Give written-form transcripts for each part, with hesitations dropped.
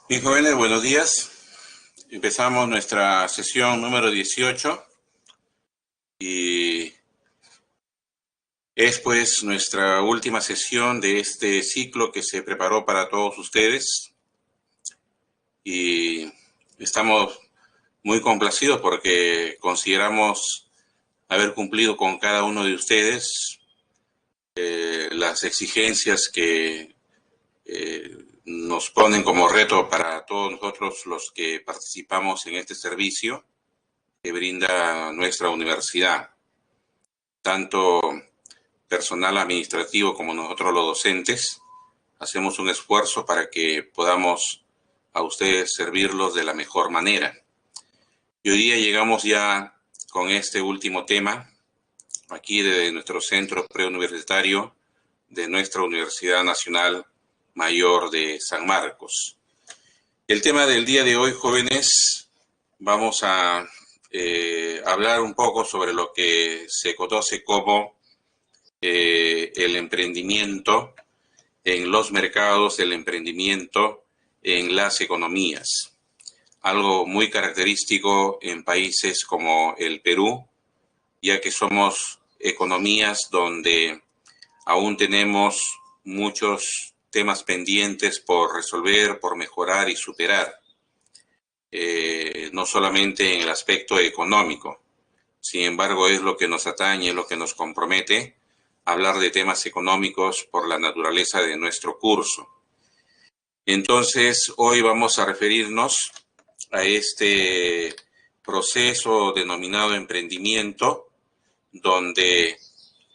Bien, jóvenes, buenos días. Empezamos nuestra sesión número 18 y es pues nuestra última sesión de este ciclo que se preparó para todos ustedes y estamos muy complacidos porque consideramos haber cumplido con cada uno de ustedes las exigencias que nos ponen como reto para todos nosotros los que participamos en este servicio que brinda nuestra universidad, tanto personal administrativo como nosotros los docentes. Hacemos un esfuerzo para que podamos a ustedes servirlos de la mejor manera. Y hoy día llegamos ya con este último tema, aquí de nuestro centro preuniversitario de nuestra Universidad Nacional Mayor de San Marcos. El tema del día de hoy, jóvenes, vamos a hablar un poco sobre lo que se conoce como el emprendimiento en los mercados, el emprendimiento en las economías. Algo muy característico en países como el Perú, ya que somos economías donde aún tenemos muchos temas pendientes por resolver, por mejorar y superar. No solamente en el aspecto económico. Sin embargo, es lo que nos atañe, es lo que nos compromete a hablar de temas económicos por la naturaleza de nuestro curso. Entonces, hoy vamos a referirnos a este proceso denominado emprendimiento, donde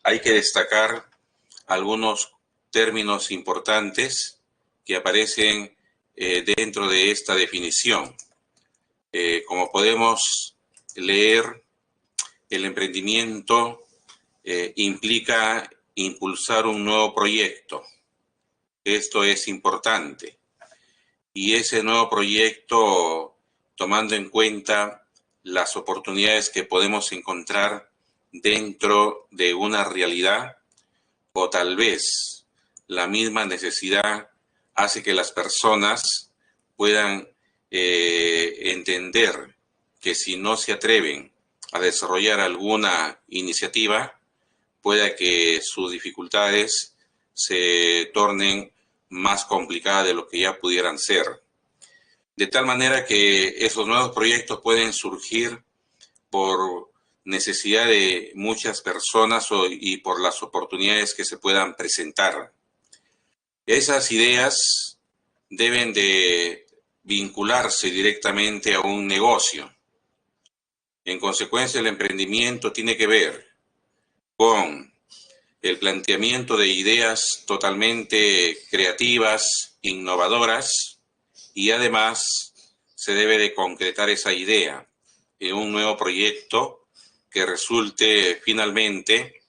hay que destacar algunos términos importantes que aparecen dentro de esta definición. Como podemos leer, el emprendimiento implica impulsar un nuevo proyecto. Esto es importante. Y ese nuevo proyecto, tomando en cuenta las oportunidades que podemos encontrar dentro de una realidad, o tal vez la misma necesidad hace que las personas puedan entender que si no se atreven a desarrollar alguna iniciativa, pueda que sus dificultades se tornen más complicadas de lo que ya pudieran ser. De tal manera que esos nuevos proyectos pueden surgir por necesidad de muchas personas y por las oportunidades que se puedan presentar. Esas ideas deben de vincularse directamente a un negocio. En consecuencia, el emprendimiento tiene que ver con el planteamiento de ideas totalmente creativas, innovadoras, y además se debe de concretar esa idea en un nuevo proyecto que resulte finalmente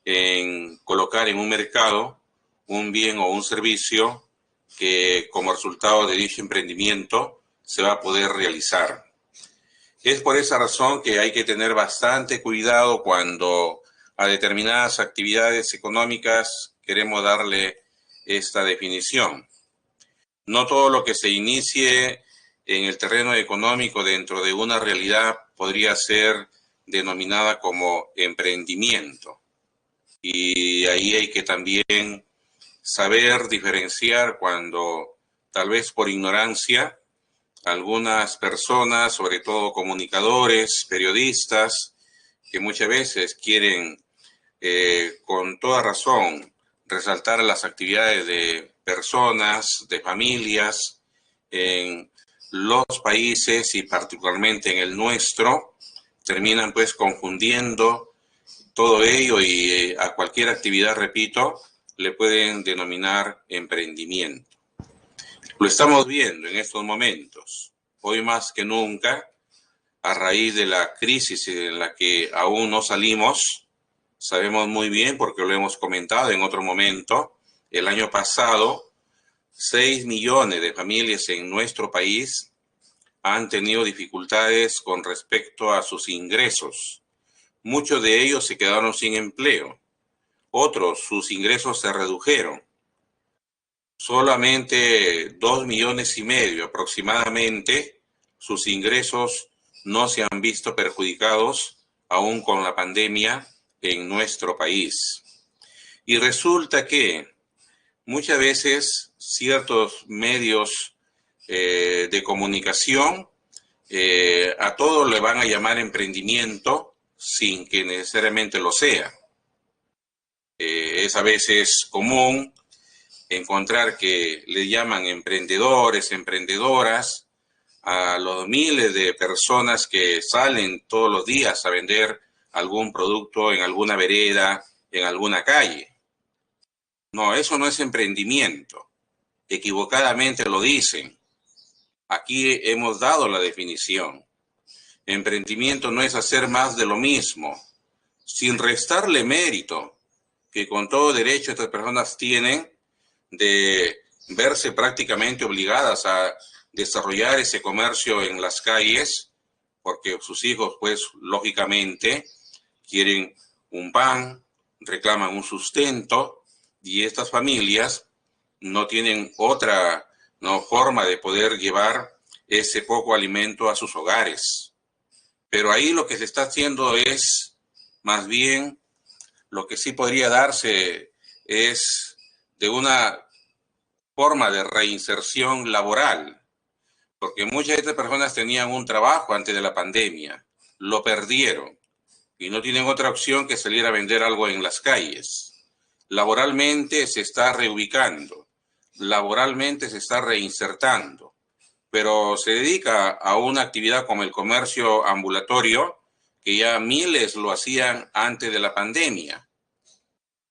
en colocar en un mercado un bien o un servicio que como resultado de dicho emprendimiento se va a poder realizar. Es por esa razón que hay que tener bastante cuidado cuando a determinadas actividades económicas queremos darle esta definición. No todo lo que se inicie en el terreno económico dentro de una realidad podría ser denominada como emprendimiento. Y ahí hay que también saber diferenciar cuando, tal vez por ignorancia, algunas personas, sobre todo comunicadores, periodistas, que muchas veces quieren, con toda razón, resaltar las actividades de personas, de familias, en los países y particularmente en el nuestro, terminan pues confundiendo todo ello y a cualquier actividad, repito, le pueden denominar emprendimiento. Lo estamos viendo en estos momentos, hoy más que nunca, a raíz de la crisis en la que aún no salimos. Sabemos muy bien, porque lo hemos comentado en otro momento, el año pasado, 6 millones de familias en nuestro país han tenido dificultades con respecto a sus ingresos. Muchos de ellos se quedaron sin empleo, otros sus ingresos se redujeron. solamente 2,5 millones aproximadamente, sus ingresos no se han visto perjudicados aún con la pandemia en nuestro país. Y resulta que muchas veces ciertos medios de comunicación a todo le van a llamar emprendimiento sin que necesariamente lo sea. Es a veces común encontrar que le llaman emprendedores, emprendedoras a los miles de personas que salen todos los días a vender algún producto en alguna vereda, en alguna calle. No, eso no es emprendimiento. Equivocadamente lo dicen. Aquí hemos dado la definición. Emprendimiento no es hacer más de lo mismo, sin restarle mérito, que con todo derecho estas personas tienen de verse prácticamente obligadas a desarrollar ese comercio en las calles, porque sus hijos, pues, lógicamente, quieren un pan, reclaman un sustento, y estas familias no tienen otra forma de poder llevar ese poco alimento a sus hogares. Pero ahí lo que se está haciendo es, más bien, lo que sí podría darse es de una forma de reinserción laboral, porque muchas de estas personas tenían un trabajo antes de la pandemia, lo perdieron y no tienen otra opción que salir a vender algo en las calles. Laboralmente se está reubicando, laboralmente se está reinsertando, pero se dedica a una actividad como el comercio ambulatorio, que ya miles lo hacían antes de la pandemia.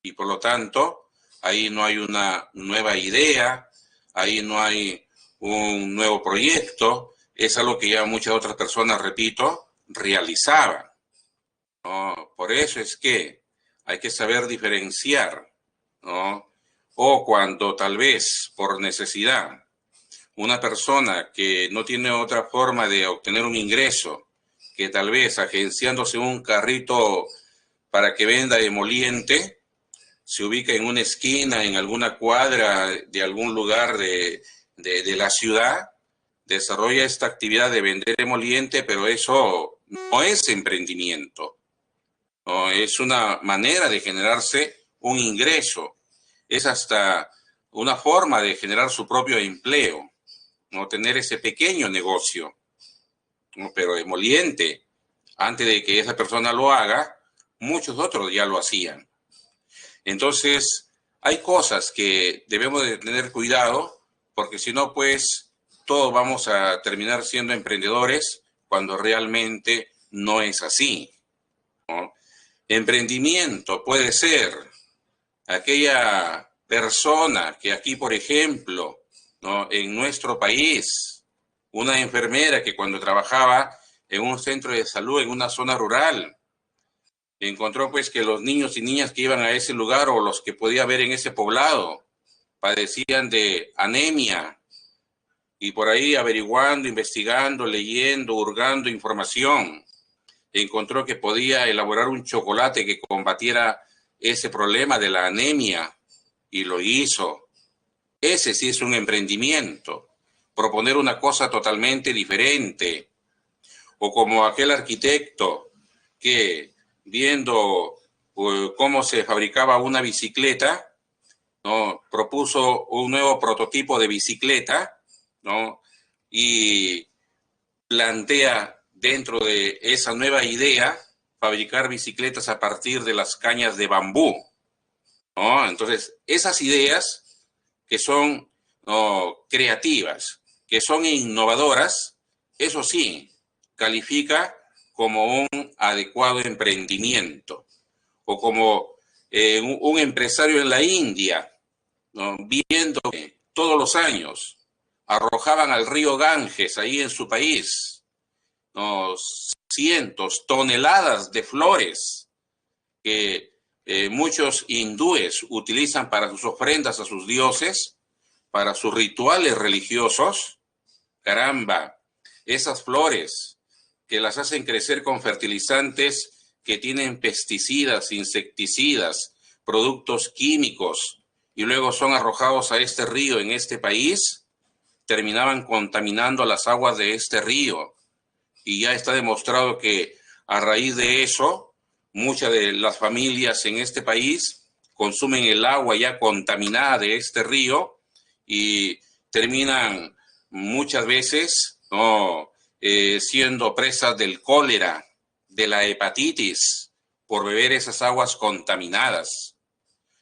Y por lo tanto, ahí no hay una nueva idea, ahí no hay un nuevo proyecto, es algo que ya muchas otras personas, repito, realizaban, ¿no? Por eso es que hay que saber diferenciar, ¿no? O cuando tal vez por necesidad una persona que no tiene otra forma de obtener un ingreso, que tal vez agenciándose un carrito para que venda emoliente, se ubica en una esquina, en alguna cuadra de algún lugar de la ciudad, desarrolla esta actividad de vender emoliente, pero eso no es emprendimiento, no, es una manera de generarse un ingreso, es hasta una forma de generar su propio empleo, no tener ese pequeño negocio, ¿no? Pero emoliente, antes de que esa persona lo haga, muchos otros ya lo hacían. Entonces, hay cosas que debemos de tener cuidado, porque si no, pues, todos vamos a terminar siendo emprendedores cuando realmente no es así, ¿no? Emprendimiento puede ser aquella persona que aquí, por ejemplo, ¿no?, en nuestro país, una enfermera que cuando trabajaba en un centro de salud en una zona rural, encontró pues que los niños y niñas que iban a ese lugar o los que podía ver en ese poblado padecían de anemia, y por ahí averiguando, investigando, leyendo, hurgando información, encontró que podía elaborar un chocolate que combatiera ese problema de la anemia y lo hizo. Ese sí es un emprendimiento, proponer una cosa totalmente diferente. O como aquel arquitecto que, viendo cómo se fabricaba una bicicleta, ¿no?, propuso un nuevo prototipo de bicicleta, ¿no?, y plantea dentro de esa nueva idea fabricar bicicletas a partir de las cañas de bambú, ¿no? Entonces, esas ideas que son, ¿no?, creativas, que son innovadoras, eso sí, califica como un adecuado emprendimiento. O como un empresario en la India, ¿no?, viendo que todos los años arrojaban al río Ganges, ahí en su país, ¿no?, cientos, toneladas de flores que muchos hindúes utilizan para sus ofrendas a sus dioses, para sus rituales religiosos. Caramba, esas flores que las hacen crecer con fertilizantes que tienen pesticidas, insecticidas, productos químicos y luego son arrojados a este río en este país, terminaban contaminando las aguas de este río. Y ya está demostrado que a raíz de eso, muchas de las familias en este país consumen el agua ya contaminada de este río y terminan muchas veces, ¿no?, siendo presas del cólera, de la hepatitis, por beber esas aguas contaminadas.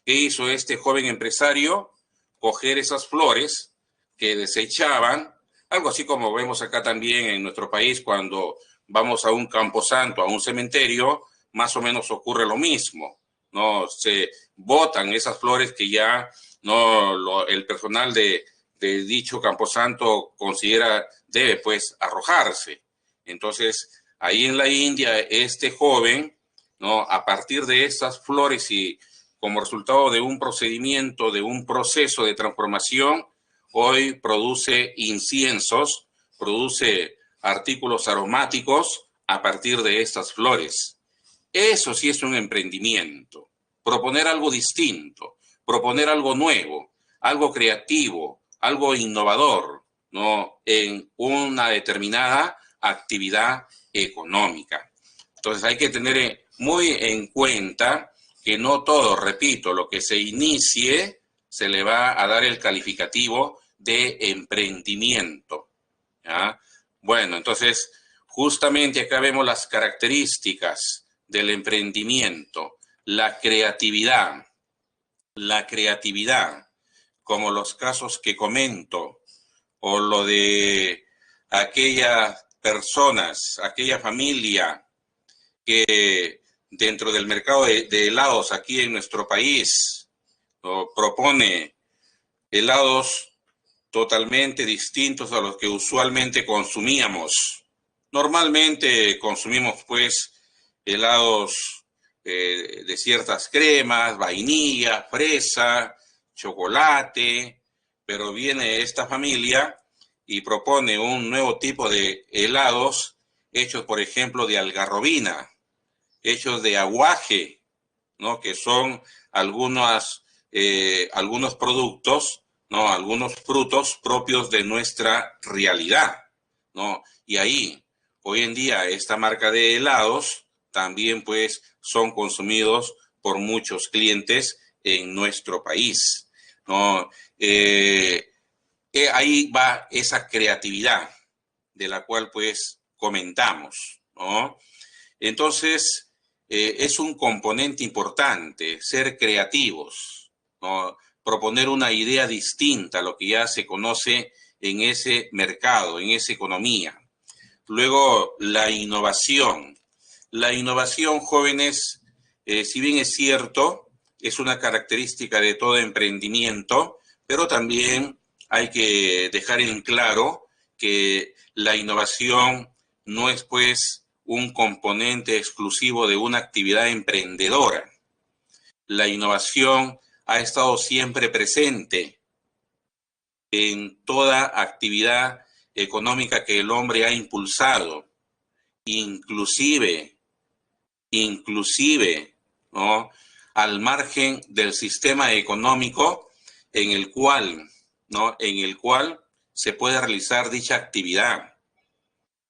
¿Qué hizo este joven empresario? Coger esas flores que desechaban, algo así como vemos acá también en nuestro país cuando vamos a un camposanto, a un cementerio, más o menos ocurre lo mismo, ¿no? Se botan esas flores que ya no el personal de dicho camposanto considera debe pues arrojarse. Entonces, ahí en la India, este joven, ¿no?, a partir de estas flores y como resultado de un procedimiento, de un proceso de transformación, hoy produce inciensos, produce artículos aromáticos a partir de estas flores. Eso sí es un emprendimiento. Proponer algo distinto, proponer algo nuevo, algo creativo, algo innovador, ¿no?, en una determinada actividad económica. Entonces hay que tener muy en cuenta que no todo, repito, lo que se inicie se le va a dar el calificativo de emprendimiento, ¿ya? Bueno, entonces, justamente acá vemos las características del emprendimiento, la creatividad, como los casos que comento, o lo de aquellas personas, aquella familia que dentro del mercado de helados aquí en nuestro país, ¿no?, propone helados totalmente distintos a los que usualmente consumíamos. Normalmente consumimos pues helados de ciertas cremas, vainilla, fresa, chocolate, pero viene esta familia y propone un nuevo tipo de helados hechos, por ejemplo, de algarrobina, hechos de aguaje, ¿no?, que son algunos productos, ¿no?, algunos frutos propios de nuestra realidad, ¿no? Y ahí, hoy en día, esta marca de helados también, pues, son consumidos por muchos clientes en nuestro país, ¿no? Ahí va esa creatividad de la cual, pues, comentamos, ¿no? Entonces, es un componente importante ser creativos, ¿no?, proponer una idea distinta a lo que ya se conoce en ese mercado, en esa economía. Luego, la innovación. La innovación, jóvenes, si bien es cierto, es una característica de todo emprendimiento, pero también hay que dejar en claro que la innovación no es, pues, un componente exclusivo de una actividad emprendedora. La innovación ha estado siempre presente en toda actividad económica que el hombre ha impulsado, inclusive, ¿no?, al margen del sistema económico en el cual, ¿no?, se puede realizar dicha actividad.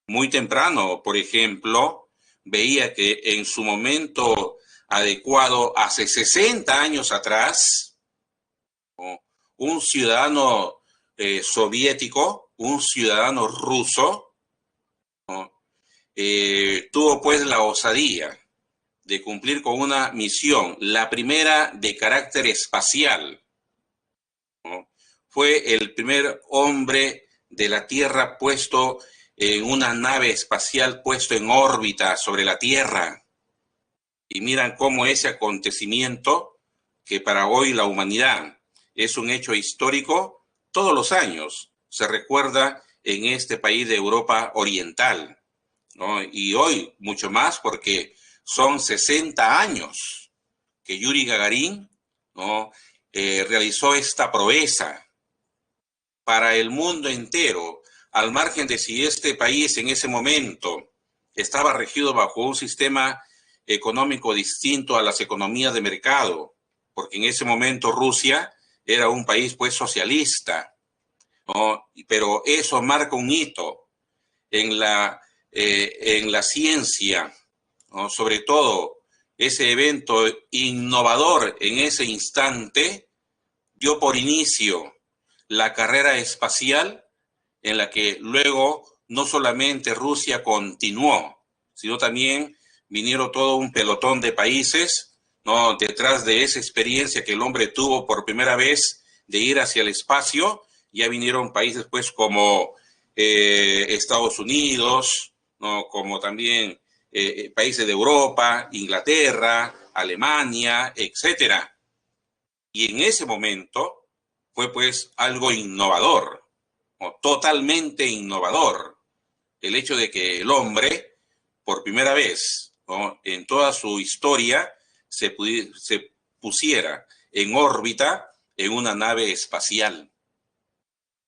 Muy temprano, por ejemplo, veía que en su momento adecuado, hace 60 años atrás, ¿no?, un ciudadano soviético, un ciudadano ruso, ¿no?, tuvo pues la osadía de cumplir con una misión, la primera de carácter espacial, ¿no? Fue el primer hombre de la Tierra puesto en una nave espacial, puesto en órbita sobre la Tierra. Y miran cómo ese acontecimiento, que para hoy la humanidad es un hecho histórico, todos los años se recuerda en este país de Europa Oriental, ¿no? Y hoy mucho más porque son 60 años que Yuri Gagarin, ¿no?, realizó esta proeza para el mundo entero, al margen de si este país en ese momento estaba regido bajo un sistema económico distinto a las economías de mercado, porque en ese momento Rusia era un país pues socialista, ¿no? Pero eso marca un hito en la ciencia, ¿no? Sobre todo ese evento innovador en ese instante dio por inicio la carrera espacial en la que luego no solamente Rusia continuó, sino también vinieron todo un pelotón de países, ¿no? Detrás de esa experiencia que el hombre tuvo por primera vez de ir hacia el espacio, ya vinieron países pues como Estados Unidos, ¿no? Como también países de Europa, Inglaterra, Alemania, etcétera. Y en ese momento fue pues algo innovador, ¿no? Totalmente innovador, el hecho de que el hombre, por primera vez, ¿no? En toda su historia, se pusiera en órbita en una nave espacial.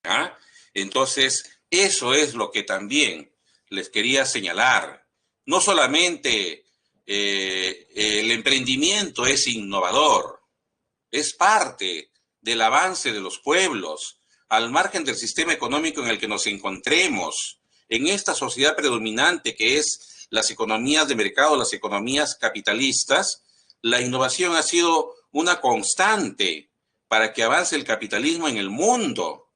¿Ah? Entonces, eso es lo que también les quería señalar. No solamente el emprendimiento es innovador, es parte del avance de los pueblos, al margen del sistema económico en el que nos encontremos, en esta sociedad predominante que es las economías de mercado, las economías capitalistas, la innovación ha sido una constante para que avance el capitalismo en el mundo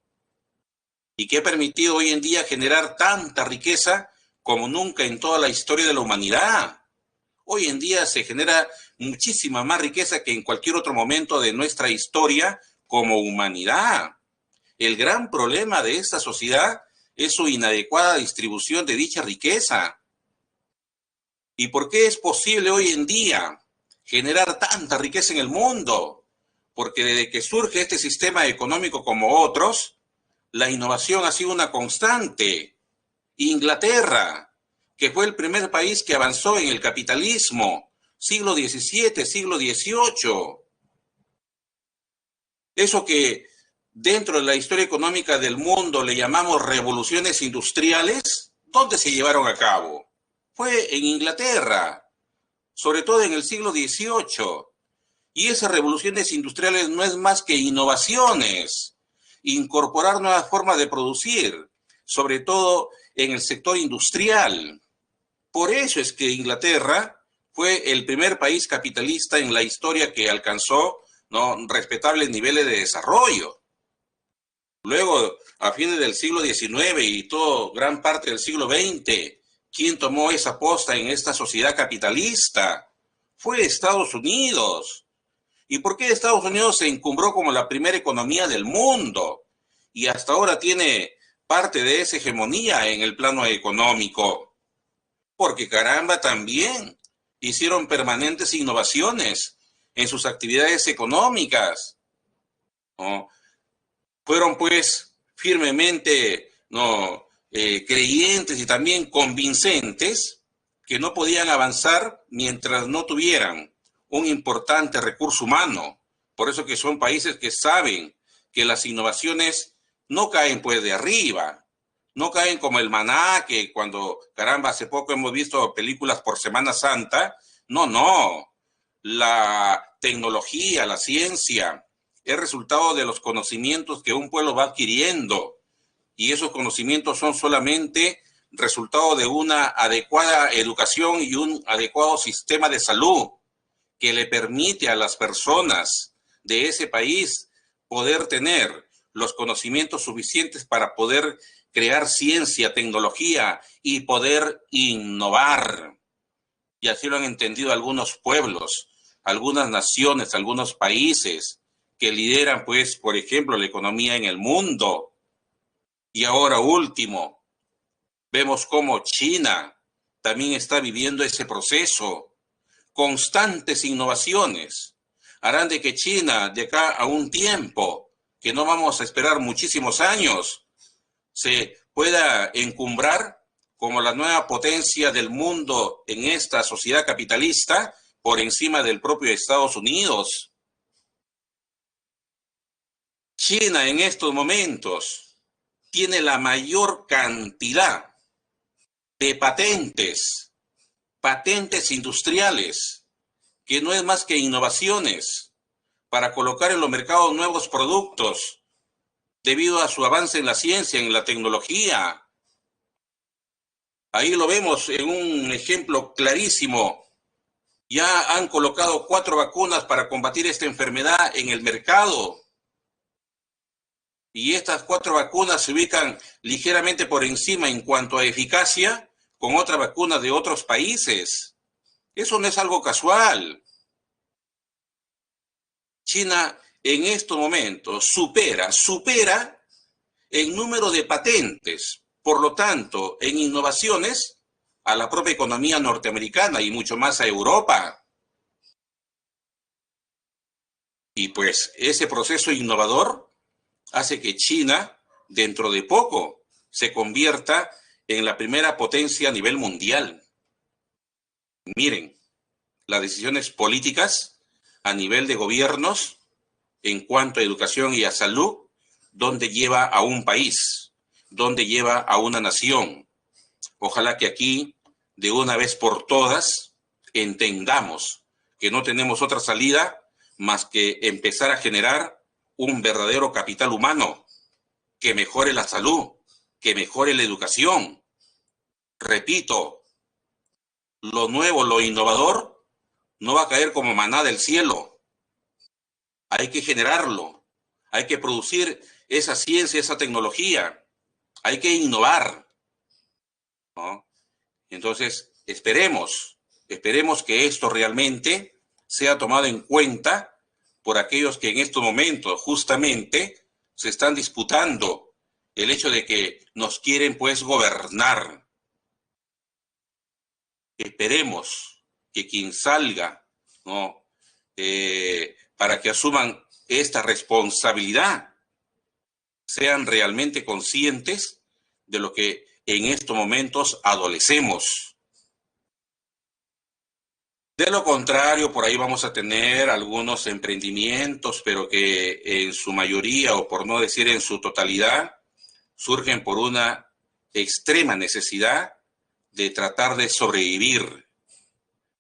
y que ha permitido hoy en día generar tanta riqueza como nunca en toda la historia de la humanidad. Hoy en día se genera muchísima más riqueza que en cualquier otro momento de nuestra historia como humanidad. El gran problema de esta sociedad es su inadecuada distribución de dicha riqueza. ¿Y por qué es posible hoy en día generar tanta riqueza en el mundo? Porque desde que surge este sistema económico como otros, la innovación ha sido una constante. Inglaterra, que fue el primer país que avanzó en el capitalismo, siglo XVII, siglo XVIII. Eso que dentro de la historia económica del mundo le llamamos revoluciones industriales, ¿dónde se llevaron a cabo? Fue en Inglaterra, sobre todo en el siglo XVIII. Y esas revoluciones industriales no es más que innovaciones, incorporar nuevas formas de producir, sobre todo en el sector industrial. Por eso es que Inglaterra fue el primer país capitalista en la historia que alcanzó, ¿no?, respetables niveles de desarrollo. Luego, a fines del siglo XIX y todo gran parte del siglo XX, ¿quién tomó esa posta en esta sociedad capitalista? Fue Estados Unidos. ¿Y por qué Estados Unidos se encumbró como la primera economía del mundo? Y hasta ahora tiene parte de esa hegemonía en el plano económico. Porque caramba, también hicieron permanentes innovaciones en sus actividades económicas, ¿no? Fueron pues firmemente, ¿no?, creyentes y también convincentes que no podían avanzar mientras no tuvieran un importante recurso humano. Por eso que son países que saben que las innovaciones no caen pues de arriba, no caen como el maná, que cuando, caramba, hace poco hemos visto películas por Semana Santa. No, no. La tecnología, la ciencia, es resultado de los conocimientos que un pueblo va adquiriendo. Y esos conocimientos son solamente resultado de una adecuada educación y un adecuado sistema de salud que le permite a las personas de ese país poder tener los conocimientos suficientes para poder crear ciencia, tecnología y poder innovar. Y así lo han entendido algunos pueblos, algunas naciones, algunos países que lideran, pues, por ejemplo, la economía en el mundo. Y ahora último, vemos cómo China también está viviendo ese proceso. Constantes innovaciones harán de que China, de acá a un tiempo, que no vamos a esperar muchísimos años, se pueda encumbrar como la nueva potencia del mundo en esta sociedad capitalista por encima del propio Estados Unidos. China en estos momentos tiene la mayor cantidad de patentes industriales, que no es más que innovaciones para colocar en los mercados nuevos productos debido a su avance en la ciencia, en la tecnología. Ahí lo vemos en un ejemplo clarísimo. Ya han colocado 4 vacunas para combatir esta enfermedad en el mercado. Y estas 4 vacunas se ubican ligeramente por encima en cuanto a eficacia con otras vacunas de otros países. Eso no es algo casual. China en estos momentos supera en número de patentes, por lo tanto, en innovaciones, a la propia economía norteamericana y mucho más a Europa. Y pues ese proceso innovador hace que China, dentro de poco, se convierta en la primera potencia a nivel mundial. Miren, las decisiones políticas a nivel de gobiernos en cuanto a educación y a salud, ¿dónde lleva a un país? ¿Dónde lleva a una nación? Ojalá que aquí, de una vez por todas, entendamos que no tenemos otra salida más que empezar a generar un verdadero capital humano que mejore la salud, que mejore la educación. Repito, lo nuevo, lo innovador, no va a caer como maná del cielo. Hay que generarlo, hay que producir esa ciencia, esa tecnología, hay que innovar, ¿no? Entonces, esperemos que esto realmente sea tomado en cuenta por aquellos que en estos momentos justamente se están disputando el hecho de que nos quieren pues gobernar. Esperemos que quien salga, ¿no? Para que asuman esta responsabilidad, sean realmente conscientes de lo que en estos momentos adolecemos. De lo contrario, por ahí vamos a tener algunos emprendimientos, pero que en su mayoría, o por no decir en su totalidad, surgen por una extrema necesidad de tratar de sobrevivir,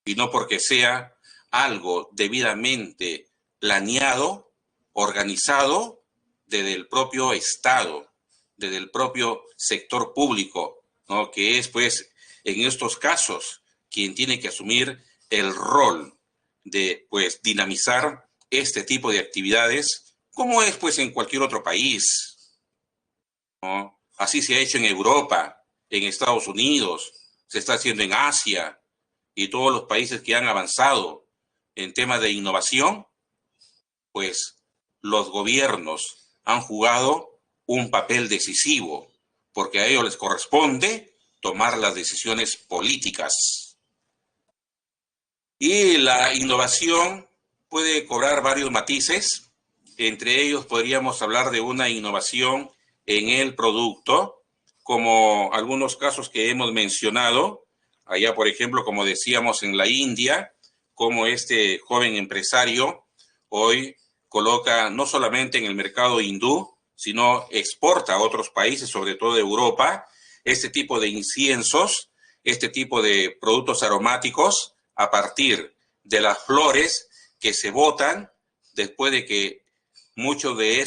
y no porque sea algo debidamente planeado, organizado desde el propio Estado, desde el propio sector público, ¿no? Que es, pues, en estos casos, quien tiene que asumir el rol de, pues, dinamizar este tipo de actividades, como es, pues, en cualquier otro país, ¿no? Así se ha hecho en Europa, en Estados Unidos, se está haciendo en Asia, y todos los países que han avanzado en temas de innovación, pues los gobiernos han jugado un papel decisivo, porque a ellos les corresponde tomar las decisiones políticas. Y la innovación puede cobrar varios matices. Entre ellos podríamos hablar de una innovación en el producto, como algunos casos que hemos mencionado, allá por ejemplo, como decíamos en la India, como este joven empresario hoy coloca no solamente en el mercado hindú, sino exporta a otros países, sobre todo de Europa, este tipo de inciensos, este tipo de productos aromáticos a partir de las flores que se botan después de que muchos de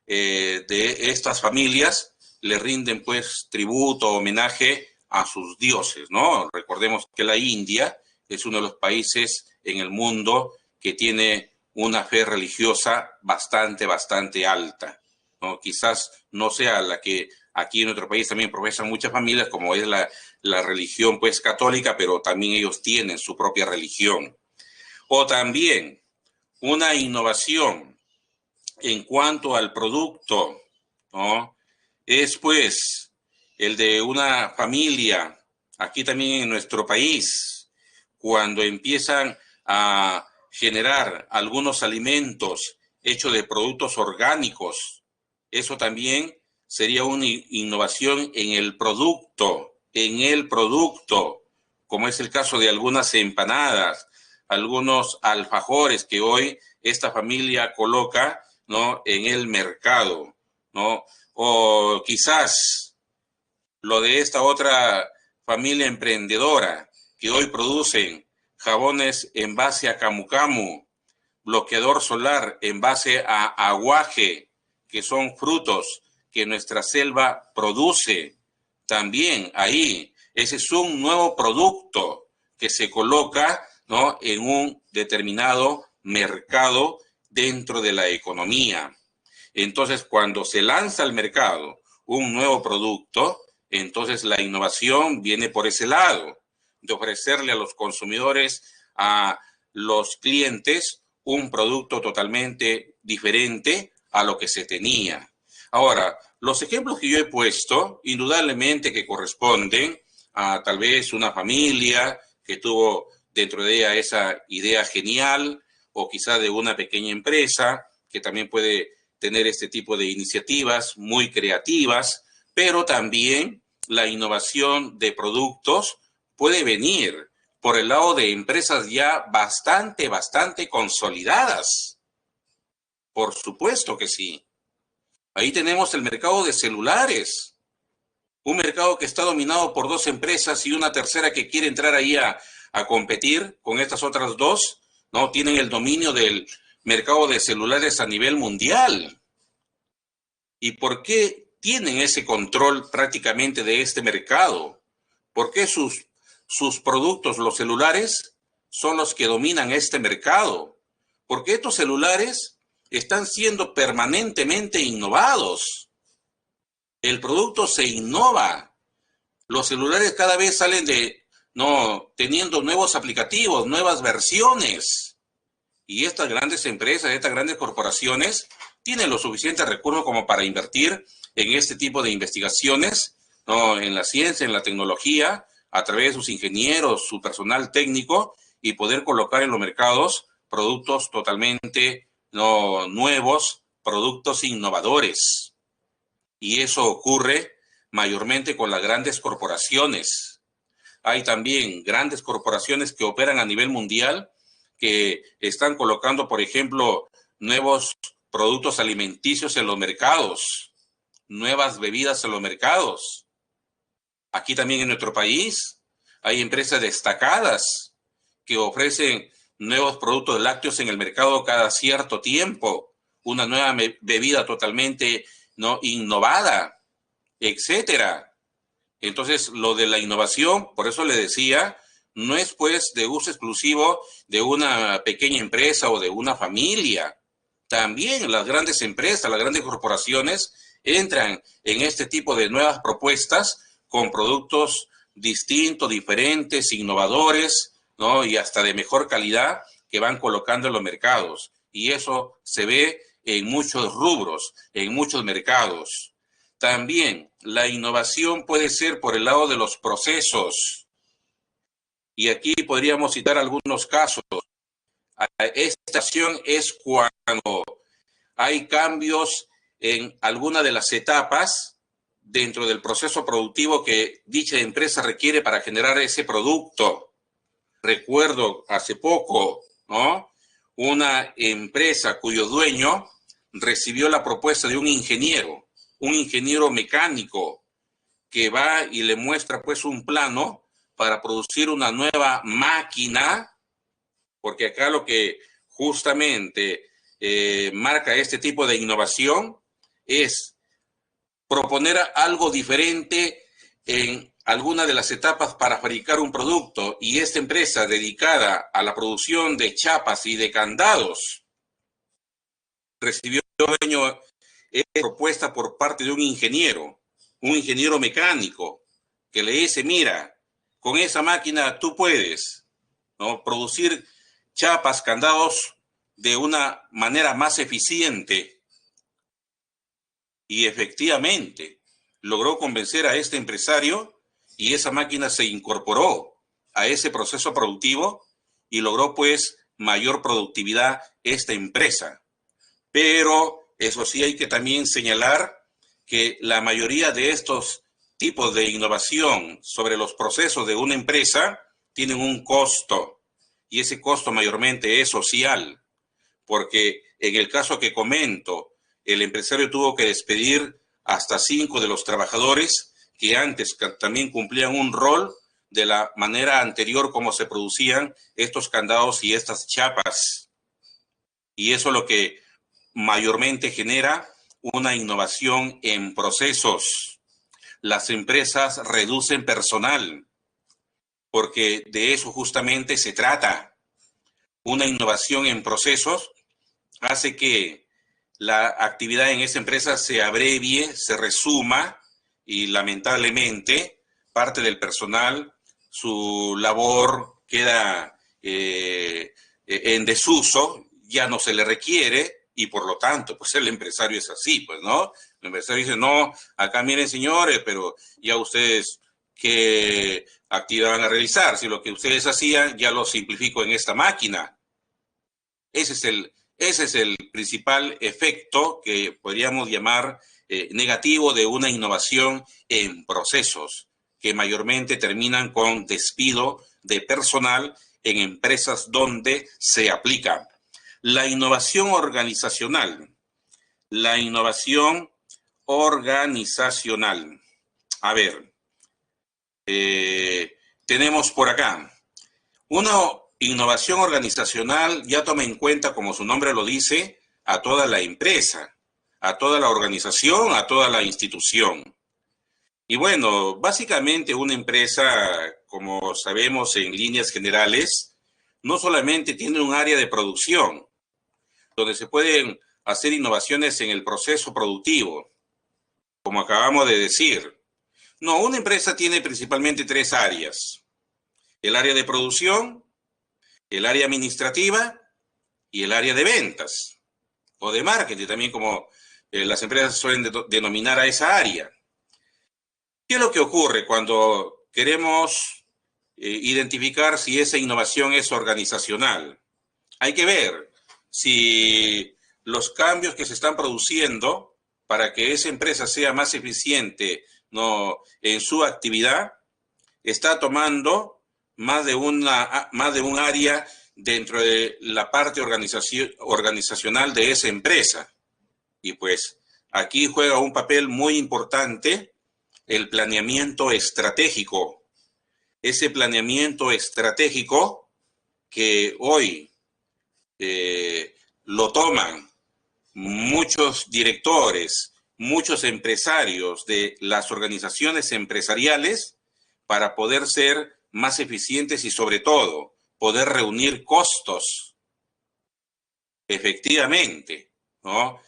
estas familias le rinden pues tributo, homenaje a sus dioses, ¿no? Recordemos que la India es uno de los países en el mundo que tiene una fe religiosa bastante alta, ¿no? Quizás no sea la que aquí en nuestro país también profesan muchas familias, como es la religión pues católica, pero también ellos tienen su propia religión. O también una innovación en cuanto al producto, ¿no? Es pues el de una familia, aquí también en nuestro país, cuando empiezan a generar algunos alimentos hechos de productos orgánicos, eso también sería una innovación en el producto, como es el caso de algunas empanadas, algunos alfajores que hoy esta familia coloca, ¿no?, en el mercado, ¿no? O quizás lo de esta otra familia emprendedora que hoy producen jabones en base a camu camu, bloqueador solar en base a aguaje, que son frutos que nuestra selva produce. También ahí, ese es un nuevo producto que se coloca, ¿no?, en un determinado mercado dentro de la economía. Entonces, cuando se lanza al mercado un nuevo producto, entonces la innovación viene por ese lado, de ofrecerle a los consumidores, a los clientes, un producto totalmente diferente a lo que se tenía. Ahora, los ejemplos que yo he puesto, indudablemente que corresponden a tal vez una familia que tuvo dentro de ella esa idea genial, o quizá de una pequeña empresa que también puede tener este tipo de iniciativas muy creativas, pero también la innovación de productos puede venir por el lado de empresas ya bastante consolidadas. Por supuesto que sí. Ahí tenemos el mercado de celulares, un mercado que está dominado por dos empresas y una tercera que quiere entrar ahí a competir con estas otras dos, ¿no? Tienen el dominio del mercado de celulares a nivel mundial. ¿Y por qué tienen ese control prácticamente de este mercado? ¿Por qué sus productos, los celulares, son los que dominan este mercado? Porque estos celulares están siendo permanentemente innovados. El producto se innova. Los celulares cada vez salen teniendo nuevos aplicativos, nuevas versiones. Y estas grandes empresas, estas grandes corporaciones, tienen los suficientes recursos como para invertir en este tipo de investigaciones, ¿no?, en la ciencia, en la tecnología, a través de sus ingenieros, su personal técnico, y poder colocar en los mercados productos totalmente nuevos, productos innovadores. Y eso ocurre mayormente con las grandes corporaciones. Hay también grandes corporaciones que operan a nivel mundial, que están colocando, por ejemplo, nuevos productos alimenticios en los mercados, nuevas bebidas en los mercados. Aquí también en nuestro país hay empresas destacadas que ofrecen nuevos productos lácteos en el mercado cada cierto tiempo, una nueva bebida totalmente innovada, etcétera. Entonces, lo de la innovación, por eso le decía, no es pues de uso exclusivo de una pequeña empresa o de una familia. También las grandes empresas, las grandes corporaciones entran en este tipo de nuevas propuestas con productos distintos, diferentes, innovadores, ¿no?, y hasta de mejor calidad que van colocando en los mercados. Y eso se ve en muchos rubros, en muchos mercados. También la innovación puede ser por el lado de los procesos. Y aquí podríamos citar algunos casos. Esta acción es cuando hay cambios en alguna de las etapas dentro del proceso productivo que dicha empresa requiere para generar ese producto. Recuerdo hace poco, ¿no?, una empresa cuyo dueño recibió la propuesta de un ingeniero mecánico, que va y le muestra pues un plano para producir una nueva máquina, porque acá lo que justamente marca este tipo de innovación es proponer algo diferente en alguna de las etapas para fabricar un producto, y esta empresa dedicada a la producción de chapas y de candados recibió propuesta por parte de un ingeniero mecánico, que le dice: mira, con esa máquina tú puedes, ¿no?, producir chapas, candados de una manera más eficiente. Y efectivamente logró convencer a este empresario, y esa máquina se incorporó a ese proceso productivo y logró pues mayor productividad esta empresa. Pero eso sí, hay que también señalar que la mayoría de estos tipos de innovación sobre los procesos de una empresa tienen un costo, y ese costo mayormente es social, porque en el caso que comento, el empresario tuvo que despedir hasta 5 de los trabajadores que antes también cumplían un rol de la manera anterior como se producían estos candados y estas chapas. Y eso es lo que mayormente genera una innovación en procesos. Las empresas reducen personal, porque de eso justamente se trata. Una innovación en procesos hace que la actividad en esa empresa se abrevie, se resuma, y lamentablemente parte del personal, su labor queda en desuso, ya no se le requiere, y por lo tanto, pues el empresario es así, pues, ¿no? El empresario dice, no, acá miren señores, pero ya ustedes, ¿qué actividad van a realizar? Si lo que ustedes hacían, ya lo simplifico en esta máquina. Ese es el principal efecto que podríamos llamar negativo de una innovación en procesos, que mayormente terminan con despido de personal en empresas donde se aplica. La innovación organizacional. La innovación organizacional. A ver, tenemos por acá una innovación organizacional, ya toma en cuenta, como su nombre lo dice, a toda la empresa, a toda la organización, a toda la institución. Y bueno, básicamente una empresa, como sabemos en líneas generales, no solamente tiene un área de producción, donde se pueden hacer innovaciones en el proceso productivo, como acabamos de decir. No, una empresa tiene principalmente tres áreas: el área de producción, el área administrativa y el área de ventas, o de marketing también, como las empresas suelen denominar a esa área. ¿Qué es lo que ocurre cuando queremos identificar si esa innovación es organizacional? Hay que ver si los cambios que se están produciendo para que esa empresa sea más eficiente, ¿no?, en su actividad, está tomando más de un área dentro de la parte organizacional de esa empresa. Y pues aquí juega un papel muy importante el planeamiento estratégico. Ese planeamiento estratégico que hoy lo toman muchos directores, muchos empresarios de las organizaciones empresariales para poder ser más eficientes y, sobre todo, poder reunir costos efectivamente, ¿no?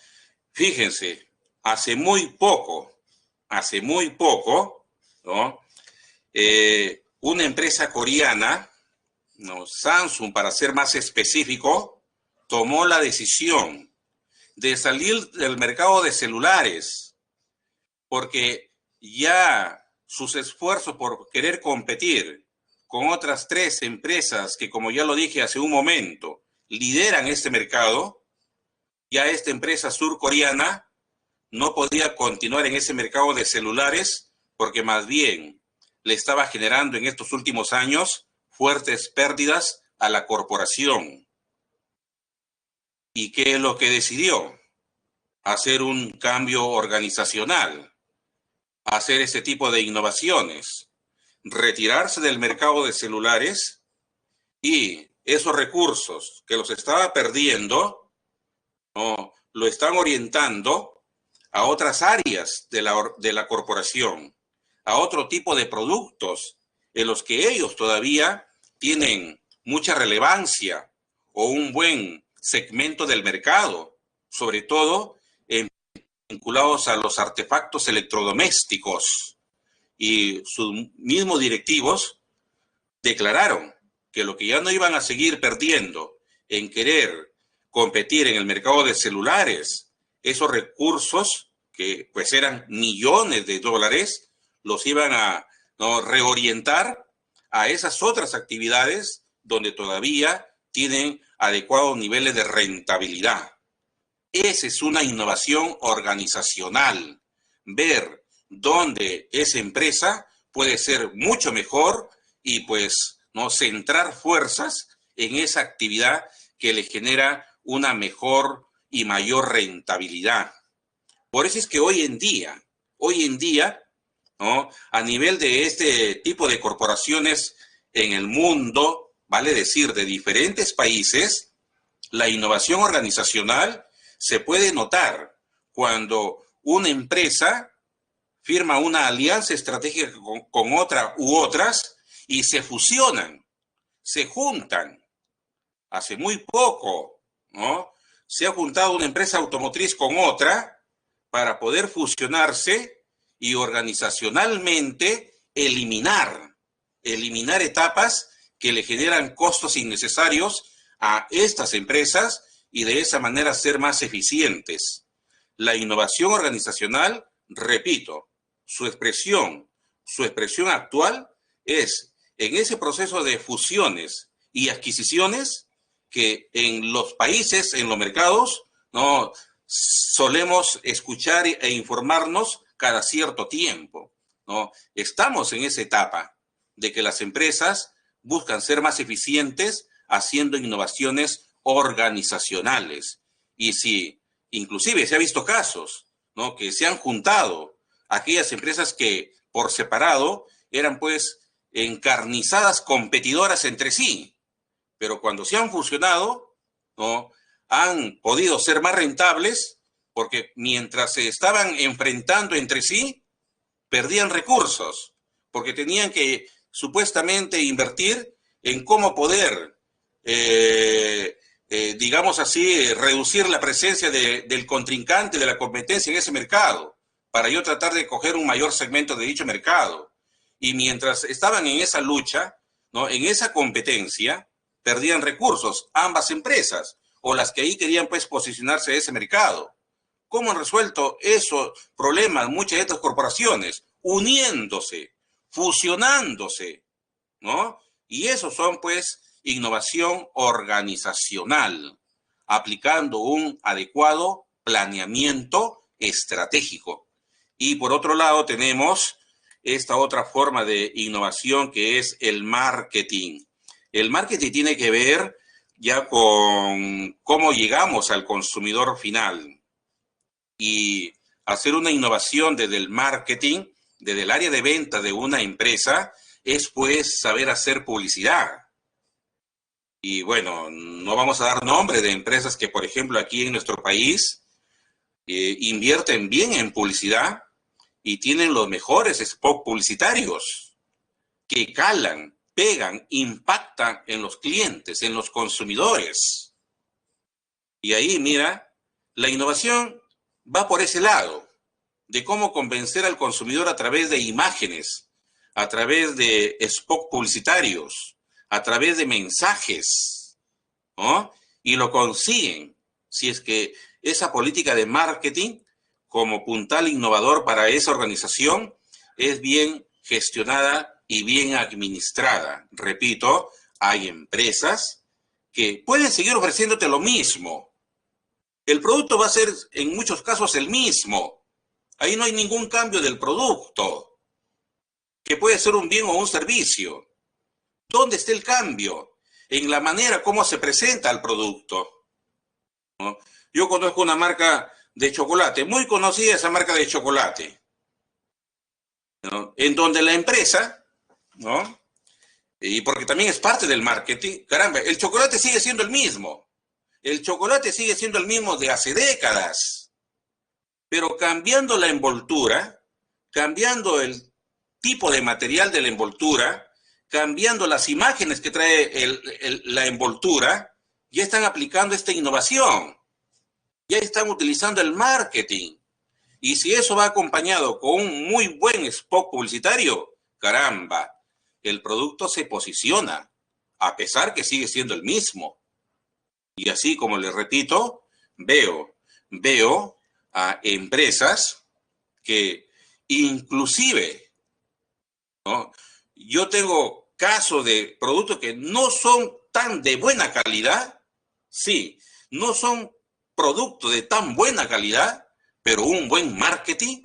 Fíjense, hace muy poco, ¿no?, una empresa coreana, ¿no?, Samsung, para ser más específico, tomó la decisión de salir del mercado de celulares, porque ya sus esfuerzos por querer competir con otras tres empresas que, como ya lo dije hace un momento, lideran este mercado, ya esta empresa surcoreana no podía continuar en ese mercado de celulares, porque más bien le estaba generando en estos últimos años fuertes pérdidas a la corporación. ¿Y qué es lo que decidió? Hacer un cambio organizacional, hacer ese tipo de innovaciones, retirarse del mercado de celulares, y esos recursos que los estaba perdiendo, ¿no?, lo están orientando a otras áreas de la corporación, a otro tipo de productos en los que ellos todavía tienen mucha relevancia o un buen segmento del mercado, sobre todo vinculados a los artefactos electrodomésticos. Y sus mismos directivos declararon que lo que ya no iban a seguir perdiendo en querer competir en el mercado de celulares, esos recursos que pues eran millones de dólares, los iban a, ¿no?, reorientar a esas otras actividades donde todavía tienen adecuados niveles de rentabilidad. Esa es una innovación organizacional, ver dónde esa empresa puede ser mucho mejor y pues, ¿no?, centrar fuerzas en esa actividad que le genera una mejor y mayor rentabilidad. Por eso es que hoy en día, ¿no?, a nivel de este tipo de corporaciones en el mundo, vale decir, de diferentes países, La innovación organizacional se puede notar cuando una empresa firma una alianza estratégica con otra u otras y se fusionan, se juntan. Hace muy poco, ¿no? Se ha juntado una empresa automotriz con otra para poder fusionarse y organizacionalmente eliminar etapas que le generan costos innecesarios a estas empresas y de esa manera ser más eficientes. La innovación organizacional, repito, su expresión actual es en ese proceso de fusiones y adquisiciones que en los países, en los mercados, no solemos escuchar e informarnos cada cierto tiempo, ¿no? Estamos en esa etapa de que las empresas buscan ser más eficientes haciendo innovaciones organizacionales. Y si inclusive se ha visto casos, ¿no?, que se han juntado aquellas empresas que por separado eran pues encarnizadas competidoras entre sí, pero cuando se han fusionado, ¿no?, han podido ser más rentables porque mientras se estaban enfrentando entre sí, perdían recursos, porque tenían que supuestamente invertir en cómo poder, digamos así, reducir la presencia del contrincante, de la competencia en ese mercado, para yo tratar de coger un mayor segmento de dicho mercado. Y mientras estaban en esa lucha, ¿no?, en esa competencia, perdían recursos ambas empresas, o las que ahí querían pues posicionarse en ese mercado. ¿Cómo han resuelto esos problemas muchas de estas corporaciones? Uniéndose, fusionándose, ¿no? Y esos son pues innovación organizacional, aplicando un adecuado planeamiento estratégico. Y por otro lado tenemos esta otra forma de innovación que es el marketing. El marketing tiene que ver ya con cómo llegamos al consumidor final. Y hacer una innovación desde el marketing, desde el área de venta de una empresa, es pues saber hacer publicidad. Y bueno, no vamos a dar nombre de empresas que, por ejemplo, aquí en nuestro país invierten bien en publicidad y tienen los mejores spots publicitarios que calan, pegan, impactan en los clientes, en los consumidores. Y ahí, mira, la innovación va por ese lado, de cómo convencer al consumidor a través de imágenes, a través de spots publicitarios, a través de mensajes, ¿no? Y lo consiguen si es que esa política de marketing como puntal innovador para esa organización es bien gestionada y bien administrada. Repito, hay empresas que pueden seguir ofreciéndote lo mismo. El producto va a ser en muchos casos el mismo. Ahí no hay ningún cambio del producto, que puede ser un bien o un servicio. ¿Dónde está el cambio? En la manera como se presenta el producto, ¿no? Yo conozco una marca de chocolate, muy conocida esa marca de chocolate, ¿no?, en donde la empresa, ¿no?, y porque también es parte del marketing, caramba, el chocolate sigue siendo el mismo. El chocolate sigue siendo el mismo de hace décadas, pero cambiando la envoltura, cambiando el tipo de material de la envoltura, cambiando las imágenes que trae la envoltura, ya están aplicando esta innovación, ya están utilizando el marketing. Y si eso va acompañado con un muy buen spot publicitario, caramba, el producto se posiciona, a pesar que sigue siendo el mismo. Y así, como les repito, veo a empresas que inclusive, ¿no?, yo tengo casos de productos que no son tan de buena calidad, sí, no son productos de tan buena calidad, pero un buen marketing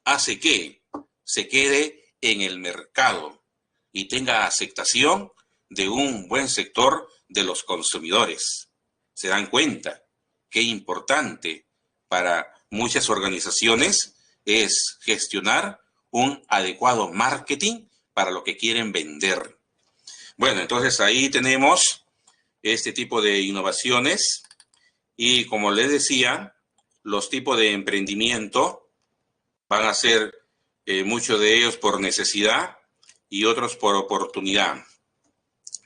hace que se quede en el mercado y tenga aceptación de un buen sector de los consumidores. Se dan cuenta qué importante para muchas organizaciones es gestionar un adecuado marketing para lo que quieren vender. Bueno, entonces ahí tenemos este tipo de innovaciones Y como les decía, los tipos de emprendimiento van a ser muchos de ellos por necesidad y otros por oportunidad.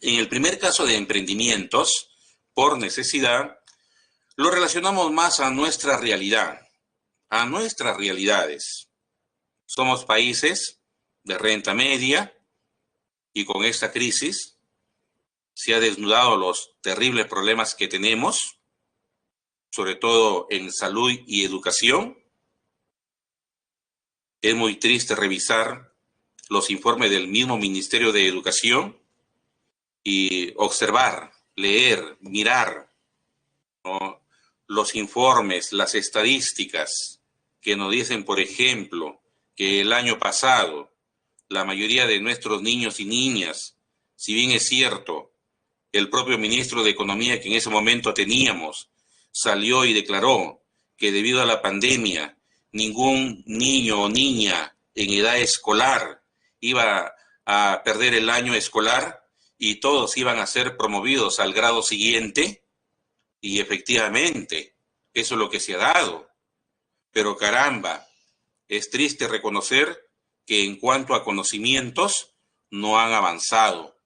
En el primer caso de emprendimientos por necesidad, lo relacionamos más a nuestra realidad, a nuestras realidades. Somos países de renta media y con esta crisis se ha desnudado los terribles problemas que tenemos, sobre todo en salud y educación. Es muy triste revisar los informes del mismo Ministerio de Educación y observar, leer, mirar, ¿no?, los informes, las estadísticas que nos dicen, por ejemplo, que el año pasado la mayoría de nuestros niños y niñas, si bien es cierto, el propio ministro de Economía que en ese momento teníamos salió y declaró que debido a la pandemia ningún niño o niña en edad escolar iba a perder el año escolar y todos iban a ser promovidos al grado siguiente, y efectivamente, eso es lo que se ha dado. Pero caramba, es triste reconocer que en cuanto a conocimientos no han avanzado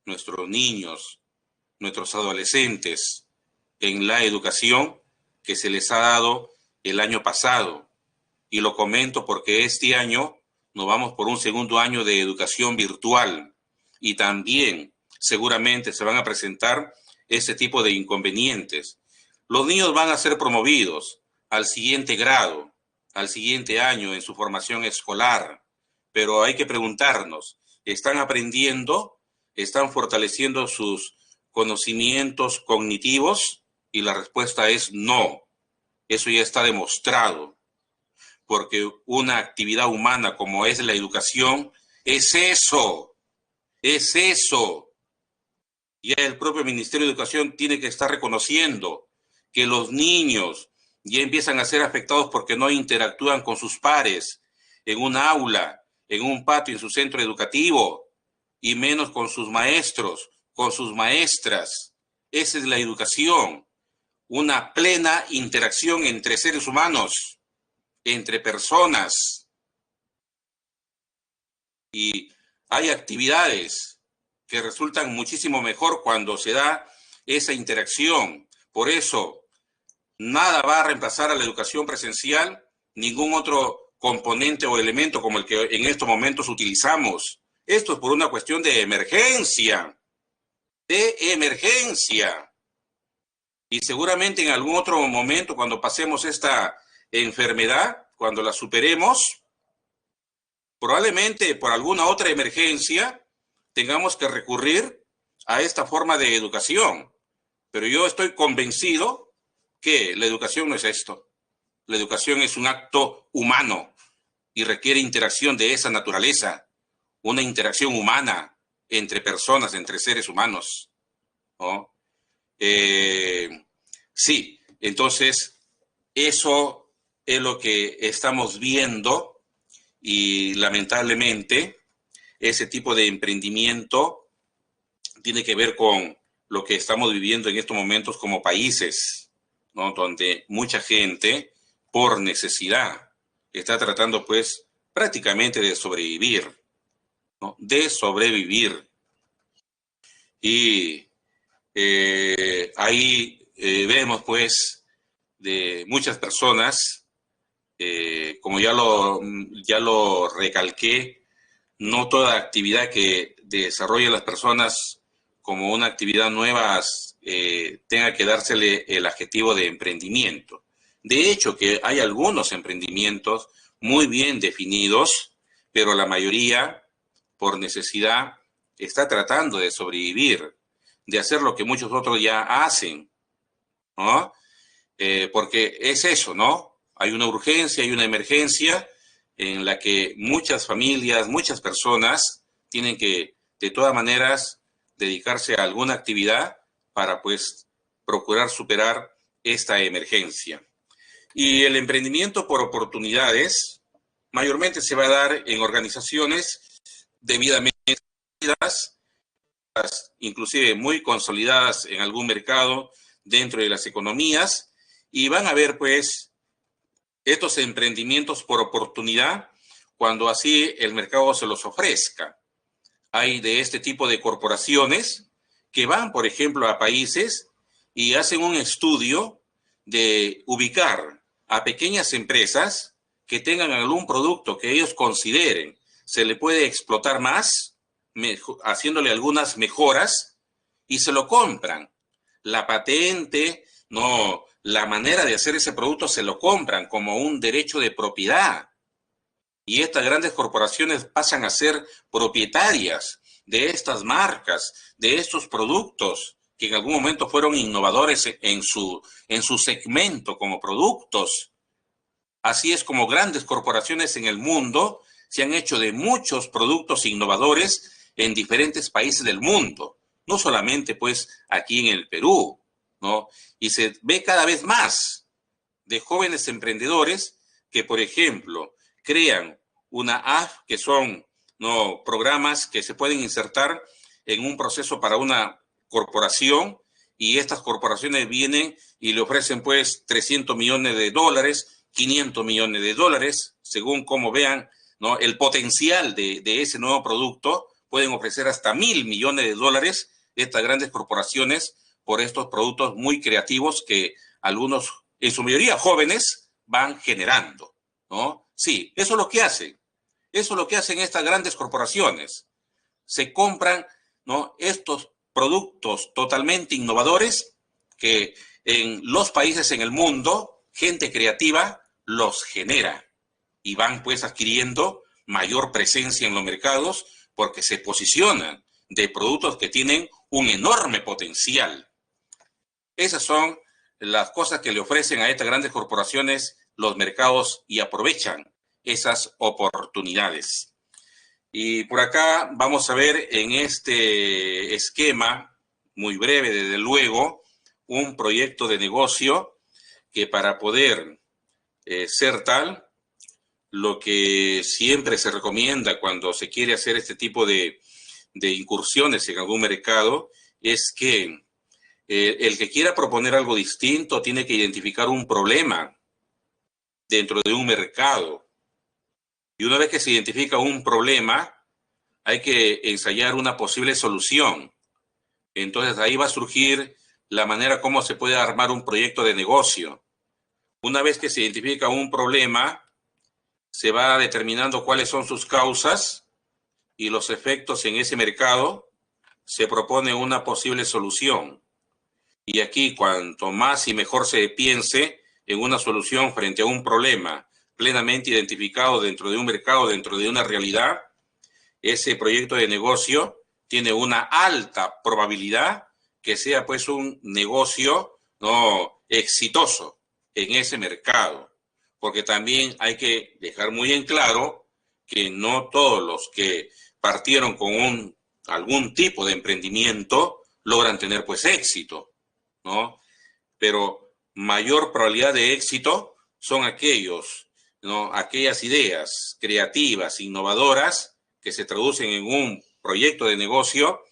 nuestros niños, nuestros adolescentes en la educación que se les ha dado el año pasado. Y lo comento porque este año nos vamos por un segundo año de educación virtual y también seguramente se van a presentar este tipo de inconvenientes. Los niños van a ser promovidos al siguiente grado, al siguiente año en su formación escolar, pero hay que preguntarnos, ¿están aprendiendo? ¿Están fortaleciendo sus conocimientos cognitivos? Y la respuesta es no. Eso ya está demostrado, porque una actividad humana como es la educación es eso, es eso. Ya el propio Ministerio de Educación tiene que estar reconociendo que los niños ya empiezan a ser afectados porque no interactúan con sus pares en un aula, en un patio, en su centro educativo, y menos con sus maestros, con sus maestras. Esa es la educación, una plena interacción entre seres humanos, entre personas. Y hay actividades que resultan muchísimo mejor cuando se da esa interacción. Por eso, nada va a reemplazar a la educación presencial, ningún otro componente o elemento como el que en estos momentos utilizamos. Esto es por una cuestión de emergencia, de emergencia. Y seguramente en algún otro momento, cuando pasemos esta enfermedad, cuando la superemos, probablemente por alguna otra emergencia tengamos que recurrir a esta forma de educación. Pero yo estoy convencido que la educación no es esto. La educación es un acto humano y requiere interacción de esa naturaleza, una interacción humana entre personas, entre seres humanos, ¿no? Sí, entonces eso es lo que estamos viendo y lamentablemente ese tipo de emprendimiento tiene que ver con lo que estamos viviendo en estos momentos como países, ¿no?, donde mucha gente por necesidad está tratando pues prácticamente de sobrevivir, ¿no?, de sobrevivir. Y ahí vemos pues de muchas personas, como ya lo recalqué, no toda actividad que desarrollen las personas como una actividad nueva tenga que dársele el adjetivo de emprendimiento. De hecho, que hay algunos emprendimientos muy bien definidos, pero la mayoría, por necesidad, está tratando de sobrevivir, de hacer lo que muchos otros ya hacen, ¿no? Porque es eso, ¿no? Hay una urgencia, hay una emergencia en la que muchas familias, muchas personas tienen que, de todas maneras, dedicarse a alguna actividad para, pues, procurar superar esta emergencia. Y el emprendimiento por oportunidades mayormente se va a dar en organizaciones debidamente inclusive muy consolidadas en algún mercado, dentro de las economías y van a ver pues estos emprendimientos por oportunidad cuando así el mercado se los ofrezca. Hay de este tipo de corporaciones que van, por ejemplo, a países y hacen un estudio de ubicar a pequeñas empresas que tengan algún producto que ellos consideren se le puede explotar más, haciéndole algunas mejoras y se lo compran. La patente, no, la manera de hacer ese producto se lo compran como un derecho de propiedad. Y estas grandes corporaciones pasan a ser propietarias de estas marcas, de estos productos que en algún momento fueron innovadores en su segmento como productos. Así es como grandes corporaciones en el mundo se han hecho de muchos productos innovadores en diferentes países del mundo, no solamente pues aquí en el Perú, ¿no? Y se ve cada vez más de jóvenes emprendedores que, por ejemplo, crean una app que son, ¿no?, programas que se pueden insertar en un proceso para una corporación y estas corporaciones vienen y le ofrecen pues 300 millones de dólares, 500 millones de dólares, según cómo vean, ¿no?, el potencial de ese nuevo producto. Pueden ofrecer hasta 1.000 millones de dólares estas grandes corporaciones por estos productos muy creativos que algunos, en su mayoría jóvenes, van generando, ¿no? Sí, eso es lo que hacen. Eso es lo que hacen estas grandes corporaciones. Se compran, ¿no?, estos productos totalmente innovadores que en los países en el mundo, gente creativa los genera y van pues adquiriendo mayor presencia en los mercados porque se posicionan de productos que tienen un enorme potencial. Esas son las cosas que le ofrecen a estas grandes corporaciones los mercados y aprovechan esas oportunidades. Y por acá vamos a ver en este esquema, muy breve desde luego, un proyecto de negocio que para poder ser tal, lo que siempre se recomienda cuando se quiere hacer este tipo de incursiones en algún mercado es que el que quiera proponer algo distinto tiene que identificar un problema dentro de un mercado. Y una vez que se identifica un problema, hay que ensayar una posible solución. Entonces ahí va a surgir la manera como se puede armar un proyecto de negocio. Una vez que se identifica un problema, se va determinando cuáles son sus causas y los efectos en ese mercado, se propone una posible solución. Y aquí, cuanto más y mejor se piense en una solución frente a un problema plenamente identificado dentro de un mercado, dentro de una realidad, ese proyecto de negocio tiene una alta probabilidad que sea pues un negocio, ¿no?, exitoso en ese mercado. Porque también hay que dejar muy en claro que no todos los que partieron con algún tipo de emprendimiento logran tener pues éxito, ¿no? Pero mayor probabilidad de éxito son aquellos, ¿no?, aquellas ideas creativas, innovadoras, que se traducen en un proyecto de negocio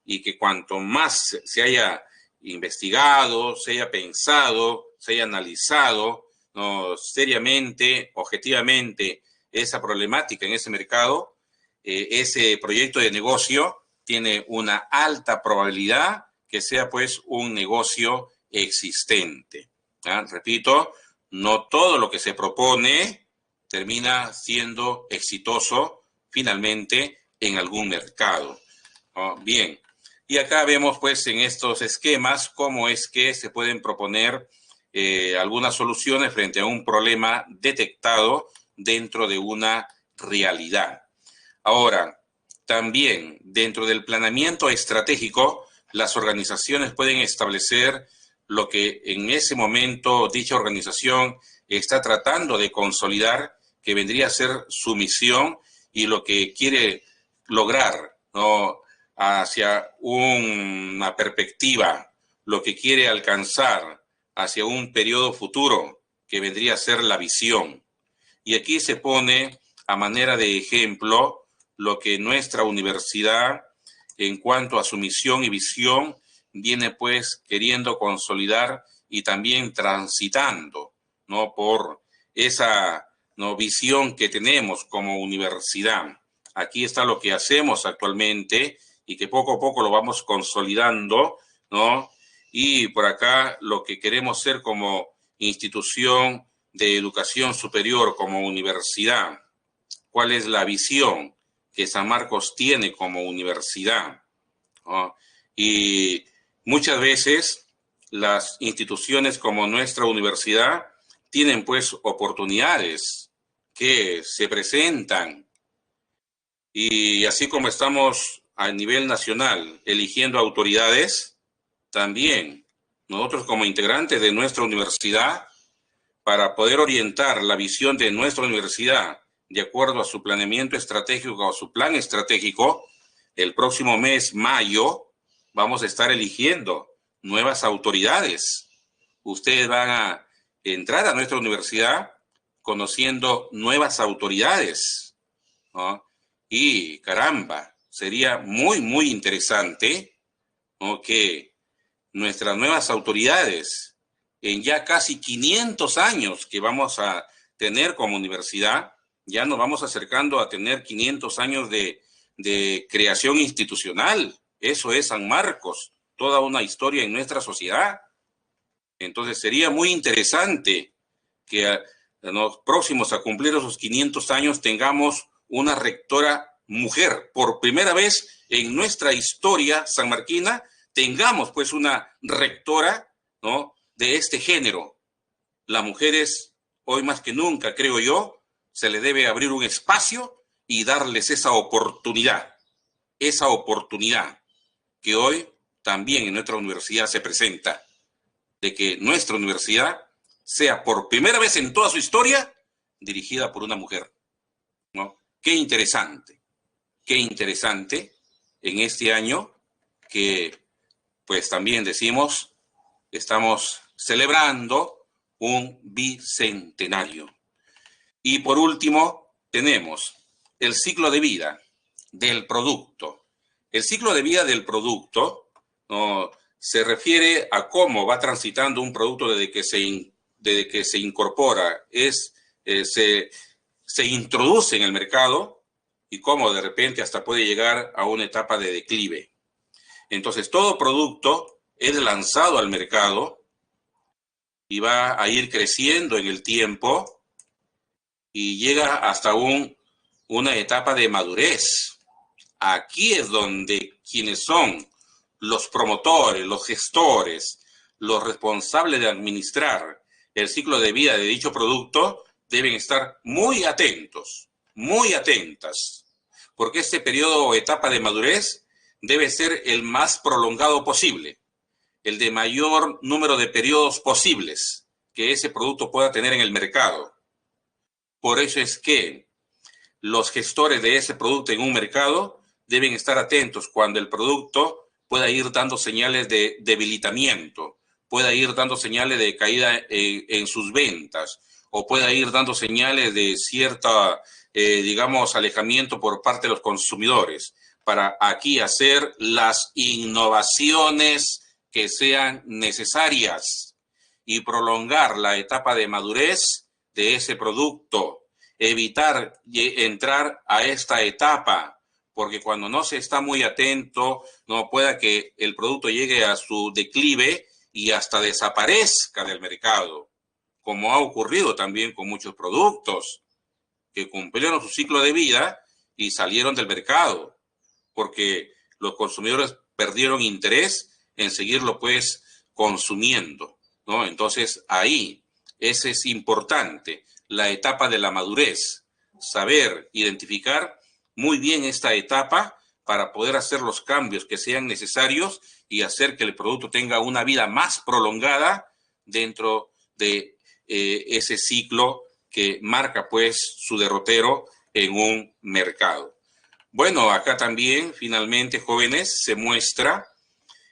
y que cuanto más se haya investigado, se haya pensado, se haya analizado, ¿no?, seriamente, objetivamente, esa problemática en ese mercado, ese proyecto de negocio tiene una alta probabilidad que sea pues un negocio existente. ¿Ah? Repito, no todo lo que se propone termina siendo exitoso finalmente en algún mercado. ¿Oh? Bien, y acá vemos pues en estos esquemas cómo es que se pueden proponer algunas soluciones frente a un problema detectado dentro de una realidad. Ahora, también dentro del planeamiento estratégico, las organizaciones pueden establecer lo que en ese momento dicha organización está tratando de consolidar, que vendría a ser su misión y lo que quiere lograr, ¿no?, hacia una perspectiva, lo que quiere alcanzar hacia un periodo futuro, que vendría a ser la visión. Y aquí se pone a manera de ejemplo lo que nuestra universidad, en cuanto a su misión y visión, viene pues queriendo consolidar y también transitando, ¿no?, por esa, ¿no?, visión que tenemos como universidad. Aquí está lo que hacemos actualmente y que poco a poco lo vamos consolidando, ¿no? Y por acá lo que queremos ser como institución de educación superior, como universidad. ¿Cuál es la visión que San Marcos tiene como universidad, ¿no? Y muchas veces las instituciones como nuestra universidad tienen pues oportunidades que se presentan, y así como estamos a nivel nacional eligiendo autoridades, también nosotros como integrantes de nuestra universidad, para poder orientar la visión de nuestra universidad de acuerdo a su planeamiento estratégico o su plan estratégico, el próximo mes, mayo, vamos a estar eligiendo nuevas autoridades. Ustedes van a entrar a nuestra universidad conociendo nuevas autoridades, ¿no? Y caramba, sería muy, muy interesante, ¿no?, que nuestras nuevas autoridades, en ya casi 500 años que vamos a tener como universidad, ya nos vamos acercando a tener 500 años de creación institucional. Eso es San Marcos, toda una historia en nuestra sociedad. Entonces sería muy interesante que en los próximos a cumplir esos 500 años tengamos una rectora mujer. Por primera vez en nuestra historia sanmarquina tengamos pues una rectora, ¿no?, de este género. Las mujeres, hoy más que nunca, creo yo, se le debe abrir un espacio y darles esa oportunidad que hoy también en nuestra universidad se presenta, de que nuestra universidad sea por primera vez en toda su historia dirigida por una mujer, ¿no? Qué interesante en este año que, pues también decimos, estamos celebrando un bicentenario. Y por último, tenemos el ciclo de vida del producto. El ciclo de vida del producto, ¿no?, se refiere a cómo va transitando un producto desde que se incorpora, se introduce en el mercado, y cómo de repente hasta puede llegar a una etapa de declive. Entonces, todo producto es lanzado al mercado y va a ir creciendo en el tiempo y llega hasta una etapa de madurez. Aquí es donde quienes son los promotores, los gestores, los responsables de administrar el ciclo de vida de dicho producto deben estar muy atentos, muy atentas, porque este periodo o etapa de madurez debe ser el más prolongado posible, el de mayor número de periodos posibles que ese producto pueda tener en el mercado. Por eso es que los gestores de ese producto en un mercado deben estar atentos cuando el producto pueda ir dando señales de debilitamiento, pueda ir dando señales de caída en sus ventas, o pueda ir dando señales de cierta, digamos, alejamiento por parte de los consumidores, para aquí hacer las innovaciones que sean necesarias y prolongar la etapa de madurez de ese producto, evitar entrar a esta etapa, porque cuando no se está muy atento, no pueda que el producto llegue a su declive y hasta desaparezca del mercado, como ha ocurrido también con muchos productos que cumplieron su ciclo de vida y salieron del mercado, porque los consumidores perdieron interés en seguirlo pues consumiendo, ¿no? Entonces ahí, ese es importante, la etapa de la madurez, saber identificar muy bien esta etapa para poder hacer los cambios que sean necesarios y hacer que el producto tenga una vida más prolongada dentro de ese ciclo que marca pues su derrotero en un mercado. Bueno, acá también finalmente, jóvenes, se muestra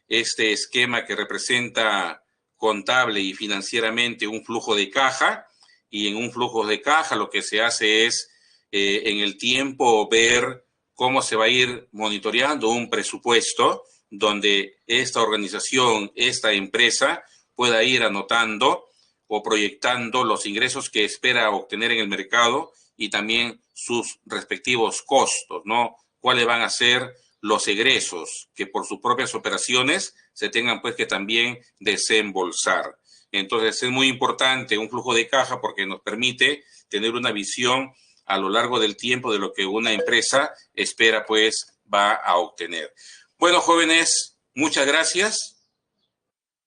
este esquema que representa contable y financieramente un flujo de caja, y en un flujo de caja lo que se hace es en el tiempo ver cómo se va a ir monitoreando un presupuesto donde esta organización, esta empresa, pueda ir anotando o proyectando los ingresos que espera obtener en el mercado y también sus respectivos costos, ¿no? ¿Cuáles van a ser los egresos que por sus propias operaciones se tengan pues que también desembolsar? Entonces es muy importante un flujo de caja porque nos permite tener una visión a lo largo del tiempo de lo que una empresa espera pues va a obtener. Bueno, jóvenes, muchas gracias.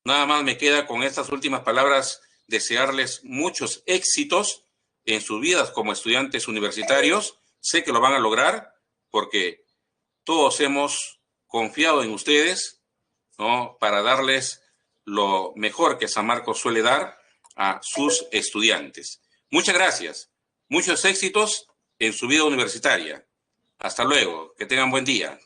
Nada más me queda con estas últimas palabras desearles muchos éxitos en sus vidas como estudiantes universitarios. Sé que lo van a lograr porque todos hemos confiado en ustedes, ¿no?, para darles lo mejor que San Marcos suele dar a sus estudiantes. Muchas gracias. Muchos éxitos en su vida universitaria. Hasta luego. Que tengan buen día.